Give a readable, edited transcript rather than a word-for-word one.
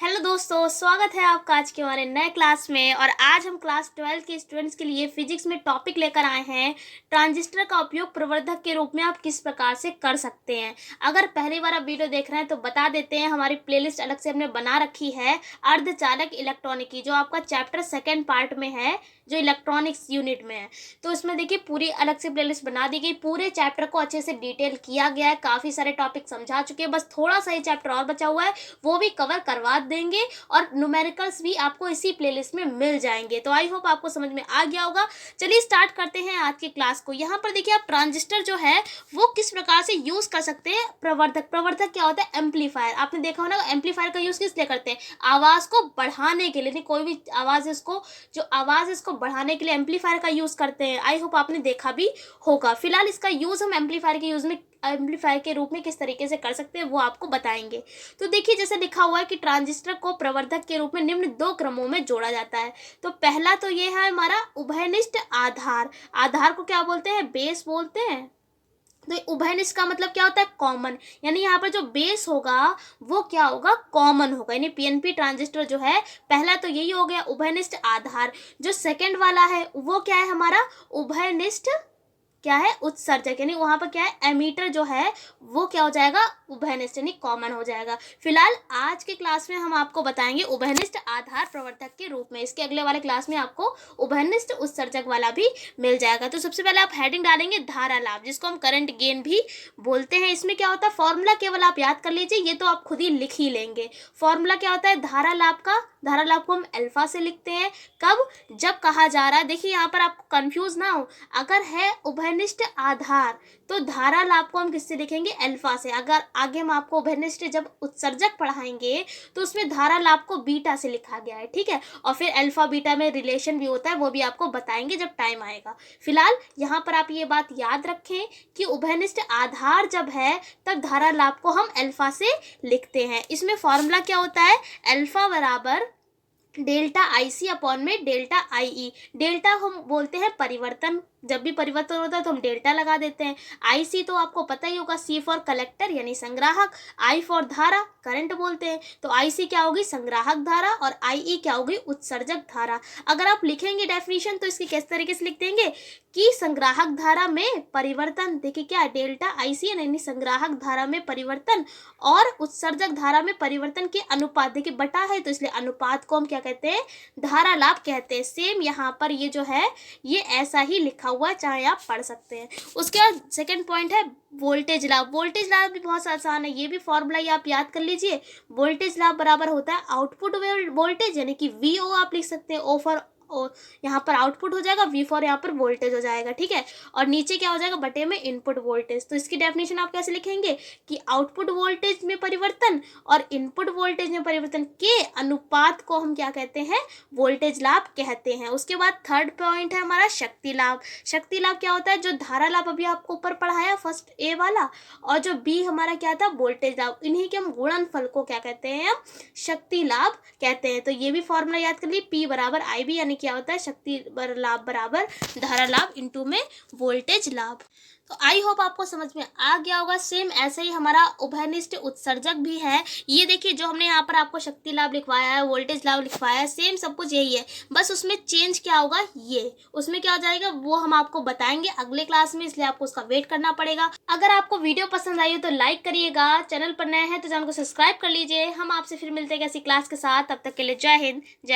Hello दोस्तों, स्वागत है आपका आज के हमारे नए क्लास में। और आज हम क्लास 12 के स्टूडेंट्स के लिए फिजिक्स में टॉपिक लेकर आए हैं, ट्रांजिस्टर का उपयोग प्रवर्धक के रूप में आप किस प्रकार से कर सकते हैं। अगर पहली बार आप वीडियो देख रहे हैं तो बता देते हैं, हमारी प्लेलिस्ट अलग से हमने बना रखी है अर्धचालक इलेक्ट्रॉनिकी, जो आपका चैप्टर 2 पार्ट में है, जो इलेक्ट्रॉनिक्स यूनिट में है। तो इसमें देखिए पूरी अलग से प्लेलिस्ट बना दी गई, पूरे चैप्टर को अच्छे से डिटेल किया गया है, काफ़ी सारे टॉपिक समझा चुके हैं, बस थोड़ा सा ही चैप्टर और बचा हुआ है, वो भी कवर करवा देंगे। और न्यूमेरिकल्स भी आपको इसी प्लेलिस्ट में मिल जाएंगे। तो आई होप आपको समझ में आ गया होगा। चलिए स्टार्ट करते हैं आज की क्लास को। यहाँ पर देखिए आप ट्रांजिस्टर जो है वो किस प्रकार से यूज कर सकते हैं। प्रवर्धक, प्रवर्धक क्या होता है? एम्पलीफायर। आपने देखा होगा एम्पलीफायर का यूज किस लिए करते हैं? आवाज को बढ़ाने के लिए। कोई भी आवाज है इसको, जो आवाज है इसको बढ़ाने के लिए एम्पलीफायर का यूज करते हैं। आई होप आपने देखा भी होगा। फिलहाल इसका यूज हम एम्पलीफायर के रूप में किस तरीके से कर सकते हैं वो आपको बताएंगे। तो देखिए जैसे लिखा हुआ है कि ट्रांजिस्टर को प्रवर्धक के रूप में निम्न 2 क्रमों में जोड़ा जाता है। तो पहला तो ये है हमारा उभयनिष्ठ आधार। आधार को क्या बोलते हैं? बेस बोलते हैं। तो उभयनिष्ठ का मतलब क्या होता है? कॉमन। यानी यहाँ पर जो बेस होगा वो क्या होगा? कॉमन होगा। यानी पीएनपी ट्रांजिस्टर जो है, पहला तो यही हो गया उभयनिष्ठ आधार। जो सेकंड वाला है वो क्या है हमारा? उभयनिष्ठ क्या है? उत्सर्जक। यानी वहां पर क्या है? एमीटर जो है वो क्या हो जाएगा? उभयनिष्ठ यानी कॉमन हो जाएगा। फिलहाल आज के क्लास में हम आपको बताएंगे उभयनिष्ठ आधार प्रवर्धक के रूप में। इसके अगले वाले क्लास में आपको उभयनिष्ठ उत्सर्जक वाला भी मिल जाएगा। तो सबसे पहले आप हेडिंग डालेंगे धारा लाभ, जिसको हम करंट गेन भी बोलते हैं। इसमें क्या होता है? फॉर्मूला केवल आप याद कर लीजिए, ये तो आप खुद ही लिख ही लेंगे। फॉर्मूला क्या होता है धारा लाभ का? धारा लाभ को हम अल्फा से लिखते हैं। कब? जब कहा जा रहा है, देखिए यहाँ पर आपको कंफ्यूज ना हो, अगर है उभयनिष्ठ आधार तो धारा लाभ को हम किससे लिखेंगे? अल्फा से। अगर आगे हम आपको उभयनिष्ठ जब उत्सर्जक पढ़ाएंगे तो उसमें धारा लाभ को बीटा से लिखा गया है, ठीक है। और फिर अल्फा बीटा में रिलेशन भी होता है, वो भी आपको बताएंगे जब टाइम आएगा। फिलहाल यहाँ पर आप ये बात याद रखें कि उभयनिष्ठ आधार जब है तब धारा लाभ को हम अल्फा से लिखते हैं। इसमें फॉर्मूला क्या होता है? अल्फा बराबर डेल्टा IC अपॉन में डेल्टा IE। डेल्टा हम बोलते हैं परिवर्तन, जब भी परिवर्तन होता है तो हम डेल्टा लगा देते हैं। IC तो आपको पता ही होगा, C फॉर कलेक्टर यानी संग्राहक, I फॉर धारा, करंट बोलते हैं। तो IC क्या होगी? संग्राहक धारा, और IE क्या होगी? उत्सर्जक धारा। अगर आप लिखेंगे डेफिनेशन तो इसकी किस तरीके से लिख देंगे कि संग्राहक धारा में परिवर्तन, देखिए क्या डेल्टा IC यानी संग्राहक धारा में परिवर्तन और उत्सर्जक धारा में परिवर्तन के अनुपात, देखिए बटा है तो इसलिए अनुपात को हम क्या कहते हैं? धारा लाभ कहते हैं। सेम यहाँ पर ये जो है ये ऐसा ही लिखा हुआ, चाहे आप पढ़ सकते हैं। उसके बाद सेकंड पॉइंट है वोल्टेज लाभ। वोल्टेज लाभ भी बहुत आसान है, ये भी फॉर्मूला ही आप याद कर लीजिए। वोल्टेज लाभ बराबर होता है आउटपुट वोल्टेज, यानी कि VO आप लिख सकते हैं। O फॉर यहाँ पर आउटपुट हो जाएगा, V फॉर यहाँ पर वोल्टेज हो जाएगा, ठीक है। और नीचे क्या हो जाएगा? बटे में इनपुट वोल्टेज। तो इसकी डेफिनेशन आप कैसे लिखेंगे कि आउटपुट वोल्टेज में परिवर्तन और इनपुट वोल्टेज में परिवर्तन के अनुपात को हम क्या कहते हैं? वोल्टेज लाभ कहते हैं। उसके बाद थर्ड पॉइंट है हमारा शक्ति लाभ। शक्ति लाभ क्या होता है? जो धारा लाभ अभी आपको ऊपर पढ़ाया फर्स्ट A वाला, और जो B हमारा क्या था? वोल्टेज लाभ। इन्हीं के हम गुणनफल को क्या कहते हैं? हम शक्ति लाभ कहते हैं। तो ये भी फॉर्मूला याद कर लिए, P बराबर IB, यानी क्या होता है? शक्ति लाभ बराबर धारा लाभ इंटू में वोल्टेज लाभ। तो आई होप आपको समझ में आ गया होगा। सेम ऐसे ही हमारा उभयनिष्ठ उत्सर्जक भी है। ये देखिए जो हमने यहाँ पर आपको शक्ति लाभ लिखवाया है, वोल्टेज लाभ लिखवाया है, सेम सब कुछ यही है, बस उसमें चेंज क्या होगा? ये उसमें क्या हो जाएगा वो हम आपको बताएंगे अगले क्लास में, इसलिए आपको उसका वेट करना पड़ेगा। अगर आपको वीडियो पसंद आई हो तो लाइक करिएगा, चैनल पर नए हैं तो चैनल को सब्सक्राइब कर लीजिए। हम आपसे फिर मिलते हैं किसी क्लास के साथ, तब तक के लिए जय हिंद, जय